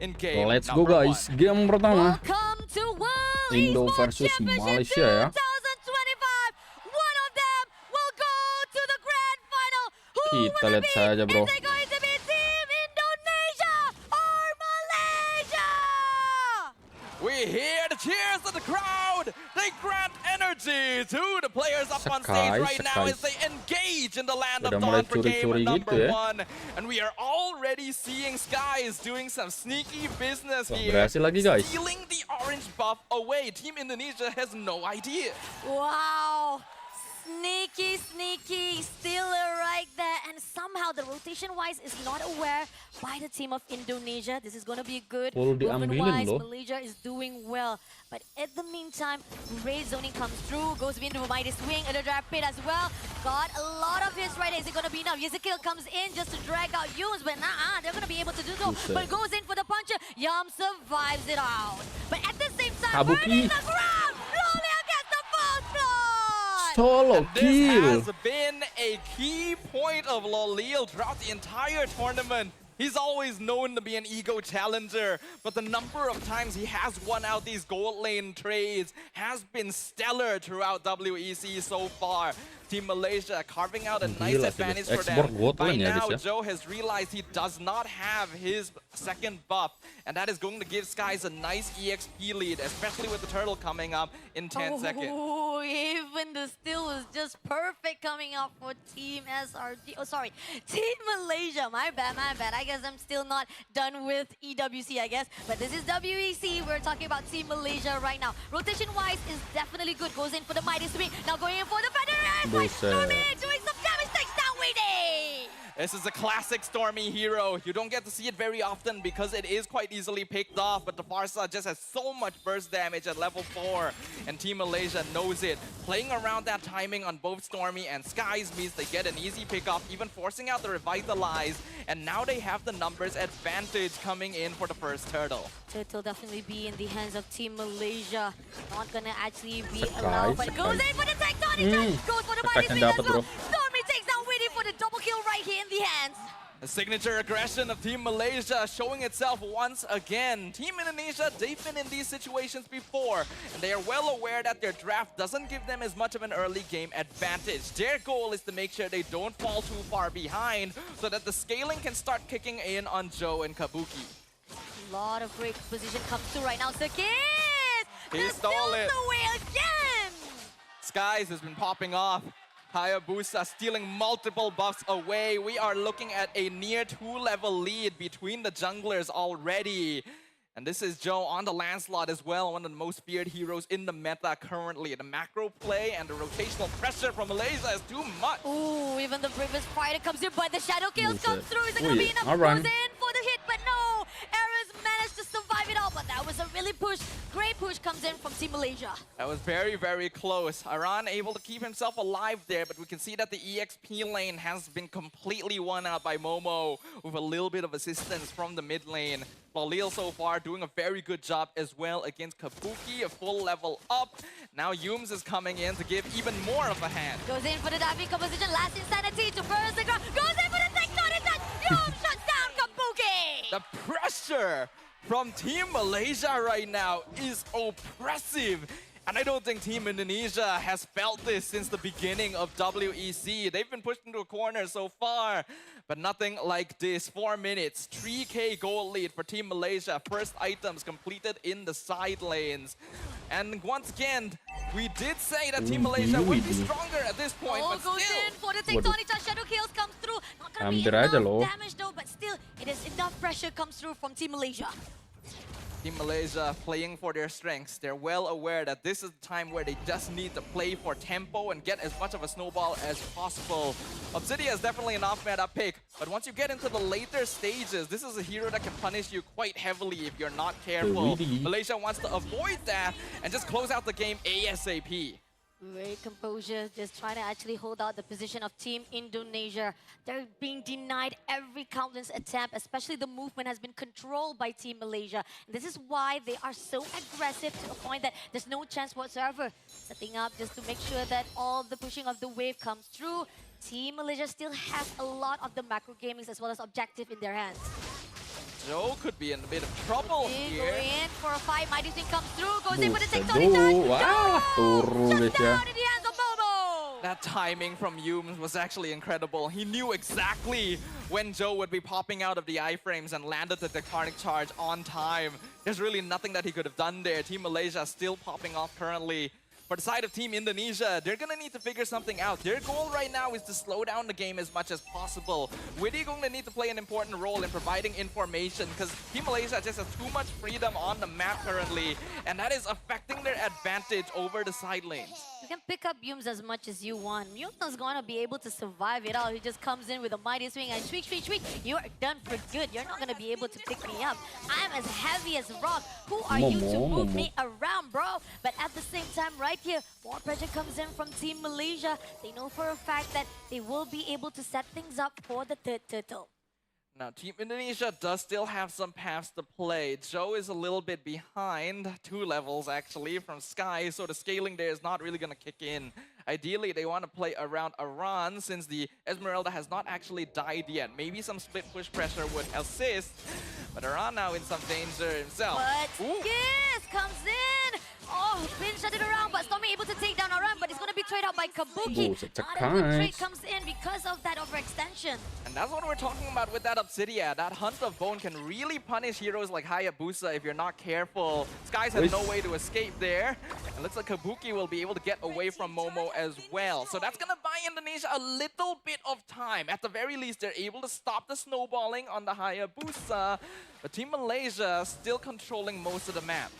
game Let's go number guys, 1. game pertama Welcome to World Indo Esports versus Championship Malaysia ya. 2025. One of them will go to the grand final. Who Kita will it lihat be? saja bro. Is it going to be Team Indonesia or Malaysia? We hear the cheers of the crowd. They grant energy to the players up on stage right now as they engage in the land of Udah mulai Dawn for game curi-curi number gitu ya. 1. And we are already seeing Skies doing some sneaky business Wah, here. berhasil lagi guys. Stealing the orange buff away. Team Indonesia has no idea. Wow. Sneaky stealer right there, and somehow the rotation-wise is not aware by the team of Indonesia. This is going to be good. Oh, diambilin Movement-wise, loh. Malaysia is doing well. But in the meantime, Ray zoning comes through, goes into a mighty swing, and a draft pit as well. Got a lot of hits right there. Is it going to be enough? Ezekiel comes in just to drag out Yums, but they're going to be able to do so. But goes in for the puncher. Yum survives it out. But at the same time, burning the ground. Lolia gets the first blood. Solo kill. This has been a key point of Lolil throughout the entire tournament. He's always known to be an ego challenger, but the number of times he has won out these gold lane trades has been stellar throughout WEC so far. Team Malaysia carving out a nice advantage for them. Xborg By Goldlane ya now, guys ya. Joe has realized he does not have his second buff, and that is going to give Skies a nice EXP lead, especially with the turtle coming up in 10 seconds. Oh, even the steal was just perfect coming up for Team SRG. Oh, sorry, Team Malaysia. My bad. I guess I'm still not done with EWC, I guess. But this is WEC. We're talking about Team Malaysia right now. Rotation-wise is definitely good. Goes in for the mighty swing. Now going in for the feather. Stormy doing some damage. Takes down Weedy. This is a classic Stormy hero. You don't get to see it very often because it is quite easily picked off, but the Farsa just has so much burst damage at level 4, and Team Malaysia knows it. Playing around that timing on both Stormy and Skies means they get an easy pick-off, even forcing out the Revitalize, and now they have the numbers advantage coming in for the first turtle. Turtle definitely be in the hands of Team Malaysia. Not gonna actually be allowed, but goes in for the tectonic. Goes for the mighty swing as well. Stormy takes down Weedy for the double kill right here in the hands. The signature aggression of Team Malaysia showing itself once again. Team Indonesia, they've been in these situations before, and they are well aware that their draft doesn't give them as much of an early game advantage. Their goal is to make sure they don't fall too far behind so that the scaling can start kicking in on Joe and Kabuki. A lot of great position comes through right now. Sakis! He stole it. Away again! Skies has been popping off. Hayabusa stealing multiple buffs away. We are looking at a near 2-level lead between the junglers already. And this is Joe on the Lancelot as well, one of the most feared heroes in the meta currently. The macro play and the rotational pressure from Malaysia is too much. Ooh, even the bravest fighter comes in, but the shadow kills come through. Is it going to be enough? Alright. Goes in for the hit, but no! Eris managed to survive it all, but that was a really great push comes in from Team Malaysia. That was very, very close. Aran able to keep himself alive there, but we can see that the EXP lane has been completely won out by Momo with a little bit of assistance from the mid lane. Lolil so far doing a very good job as well against Kabuki, a full level up. Now Yums is coming in to give even more of a hand. Goes in for the diving composition, last insanity to burst the ground. Goes in for the tectonic touch. Yums shuts down Kabuki. The pressure from Team Malaysia right now is oppressive. And I don't think Team Indonesia has felt this since the beginning of WEC. They've been pushed into a corner so far, but nothing like this. 4 minutes, 3K gold lead for Team Malaysia. First items completed in the side lanes. And once again, we did say that Team Malaysia would be stronger at this point, but goes still. in for the tectonic touch. Shadow kills comes through. Not gonna be Hampir aja enough loh. damage though, but still, it is enough pressure comes through from Team Malaysia. Team Malaysia playing for their strengths. They're well aware that this is the time where they just need to play for tempo and get as much of a snowball as possible. Obsidian is definitely an off-meta pick, but once you get into the later stages, this is a hero that can punish you quite heavily if you're not careful. Malaysia wants to avoid that and just close out the game ASAP. Great composure, just trying to actually hold out the position of Team Indonesia. They're being denied every countless attempt, especially the movement has been controlled by Team Malaysia. And this is why they are so aggressive to a point that there's no chance whatsoever. Setting up just to make sure that all the pushing of the wave comes through. Team Malaysia still has a lot of the macro gamings as well as objective in their hands. Joe could be in a bit of trouble here. Going in for a fight. Mighty Swing comes through. Goes in for the Buset, tectonic touch. wah, turun Shut guys ya. down in the hands of Momo. That timing from Yumes was actually incredible. He knew exactly when Joe would be popping out of the iframes and landed the tectonic charge on time. There's really nothing that he could have done there. Team Malaysia still popping off currently. For the side of Team Indonesia, they're gonna need to figure something out. Their goal right now is to slow down the game as much as possible. Witty going to need to play an important role in providing information because Team Malaysia just has too much freedom on the map currently, and that is affecting their advantage over the side lanes. You can pick up Yumes as much as you want. Yumes is going to be able to survive it all. He just comes in with a Mighty Swing and shriek, shriek, shriek. You are done for good. You're not going to be able to pick me up. I am as heavy as rock. Who are you to move me around, bro? But at the same time, right here, more pressure comes in from Team Malaysia. They know for a fact that they will be able to set things up for the third turtle. Now, Team Indonesia does still have some paths to play. Joe is a little bit behind, 2 levels actually, from Sky, so the scaling there is not really going to kick in. Ideally, they want to play around Aran since the Esmeralda has not actually died yet. Maybe some split push pressure would assist, but Aran now in some danger himself. But yes, comes in. Oh, been shutting around, but Stormy able to take down Aran, but it's going to be traded out by Kabuki. Not a good trade comes in because of that overextension. And that's what we're talking about with that Obsidia. That Hunt of Bone can really punish heroes like Hayabusa if you're not careful. Skies has no way to escape there. And looks like Kabuki will be able to get away from Momo as well. So that's going to buy Indonesia a little bit of time. At the very least, they're able to stop the snowballing on the Hayabusa. But Team Malaysia still controlling most of the map.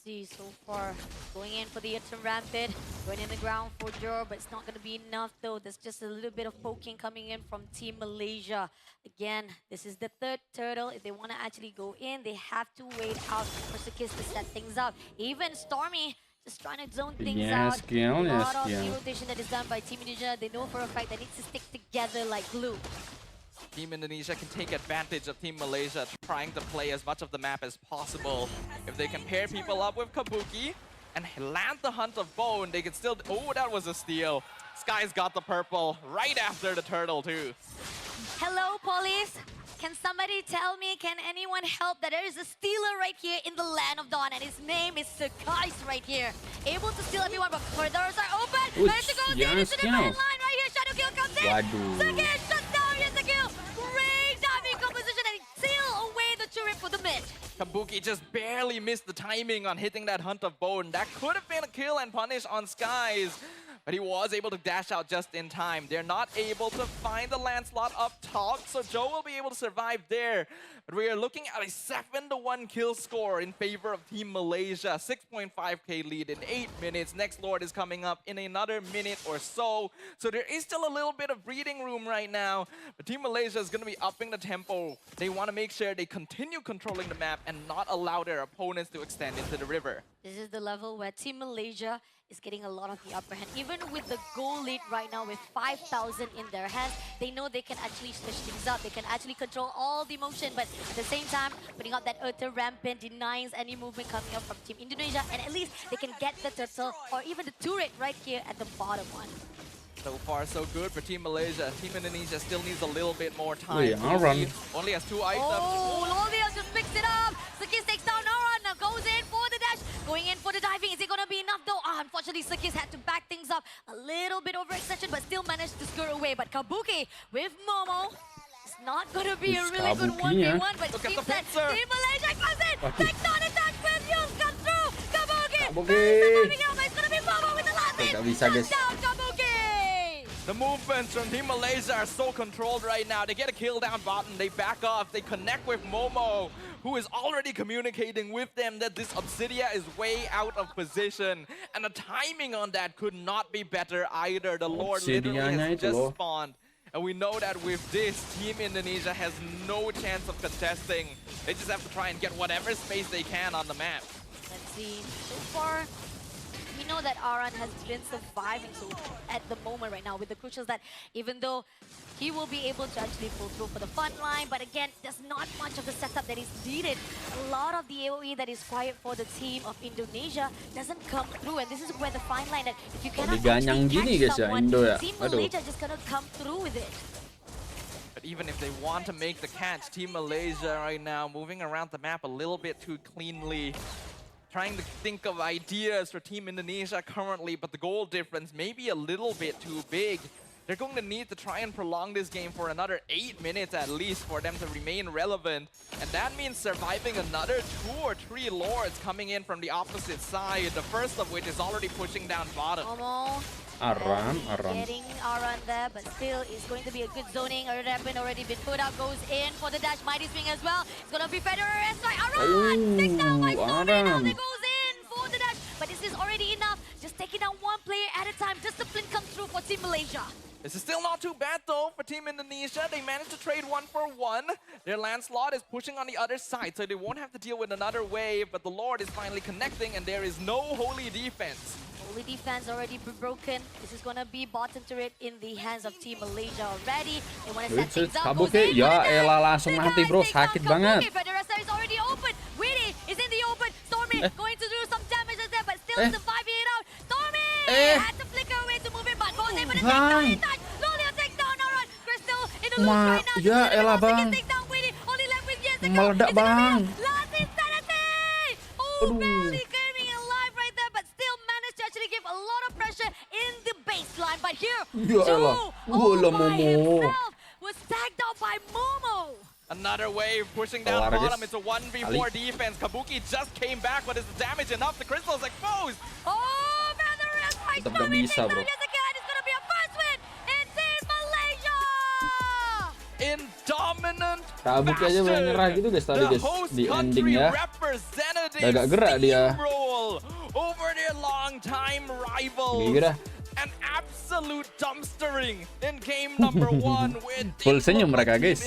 So far, going in for the Eton Rampant, going in the ground for Jor, but it's not going to be enough though. There's just a little bit of poking coming in from Team Malaysia. Again, this is the third turtle. If they want to actually go in, they have to wait out for Sakis to set things up. Even Stormy just trying to zone things out. A lot of the rotation that is done by Team Indonesia. They know for a fact they need to stick together like glue. Team Indonesia can take advantage of Team Malaysia trying to play as much of the map as possible. If they can pair people up with Kabuki and land the Hunt of Bone, they can still... Oh, that was a steal. Sky's got the purple right after the turtle too. Hello, police. Can somebody tell me, can anyone help that there is a stealer right here in the land of Dawn and his name is Sakais right here. Able to steal everyone, but corridors are open. Managed to go into the main line right here. Shadow Kill comes in. Sakais shuts down Kill. Great diving composition and seal away the turret for the mid. Kabuki just barely missed the timing on hitting that Hunt of Bone. That could have been a kill and punish on Skies. But he was able to dash out just in time. They're not able to find the land slot up top, so Joe will be able to survive there. But we are looking at a 7-1 kill score in favor of Team Malaysia. 6.5k lead in 8 minutes. Next Lord is coming up in another minute or so. So there is still a little bit of breathing room right now. But Team Malaysia is going to be upping the tempo. They want to make sure they continue controlling the map and not allow their opponents to extend into the river. This is the level where Team Malaysia is getting a lot of the upper hand. Even with the goal lead right now with 5,000 in their hands, they know they can actually switch things up. They can actually control all the motion, but at the same time, putting out that Earther Rampant denies any movement coming up from Team Indonesia, and at least they can get the turtle or even the turret right here at the bottom one. So far, so good for Team Malaysia. Team Indonesia still needs a little bit more time. Only has 2 items. Oh, Lovia just picks it up. Sakis takes down Aran, now goes in for the dash. Going in for the diving. Is it going to be enough though? Unfortunately, Sakis had to back things up. A little bit overextension, but still managed to skirt away. But Kabuki with Momo. It's not going to be a really good 1v1, but it seems that Team Malaysia comes in. Tectonic attack with Yules comes through. Kabuki. It's going to be Momo with the last hit. Shut down Kabuki. The movements from Team Malaysia are so controlled right now. They get a kill down bottom, they back off, they connect with Momo, who is already communicating with them that this Obsidia is way out of position. And the timing on that could not be better either. The Lord literally has just spawned. And we know that with this, Team Indonesia has no chance of contesting. They just have to try and get whatever space they can on the map. Let's see. So far, we know that Aran has been surviving so at the moment right now with the crucials that even though he will be able to actually pull through for the front line, but again, there's not much of the setup that is needed. A lot of the AoE that is required for the team of Indonesia doesn't come through, and this is where the fine line that if you cannot actually catch someone, Team Malaysia just gonna come through with it. But even if they want to make the catch, Team Malaysia right now moving around the map a little bit too cleanly. Trying to think of ideas for Team Indonesia currently, but the goal difference may be a little bit too big. They're going to need to try and prolong this game for another 8 minutes at least for them to remain relevant. And that means surviving another 2 or 3 Lords coming in from the opposite side. The first of which is already pushing down bottom. Aram. Getting Aran there, but still it's going to be a good zoning. A weapon already been put out, goes in for the dash. Mighty swing as well. It's gonna be Federer as well. Aran takes down by Stormy. Now they goes in for the dash, but this is already enough. Just taking down one player at a time. Discipline comes through for Team Malaysia. This is still not too bad though for Team Indonesia. They managed to trade 1 for 1. Their Lancelot is pushing on the other side, so they won't have to deal with another wave. But the Lord is finally connecting, and there is no holy defense. Holy defense already broken. This is gonna be bottom turret in the hands of Team Malaysia already. They want to set things up. Kabuki, ya elah langsung mati bro, sakit banget. Federer is already open. Witty is in the open. Stormy going to do some damage there, but still surviving it out. Stormy had to flicker away to move it, but was able to take down in touch. Lolio takes down Aran. Crystal in the loop right now. Ya elah bang. Only left with yes to go. Meledak bang. Last insanity. Oh, barely coming alive right there, but still managed to actually give a lot of pressure in the baseline. But here, all by himself was tagged out by Momo. Another wave pushing down bottom. It's a 1v4 defense. Kabuki just came back, but is the damage enough? The crystal is exposed. Oh, Federer is right coming. Yet again. It's gonna be a first win in Team Malaysia. In dominant Kabuki aja boleh nyerah gitu guys tadi guys di ending ya. Agak gerak dia. Over their long-time rival. Gila. An absolute dumpstering in game number 1 with full senyum mereka guys.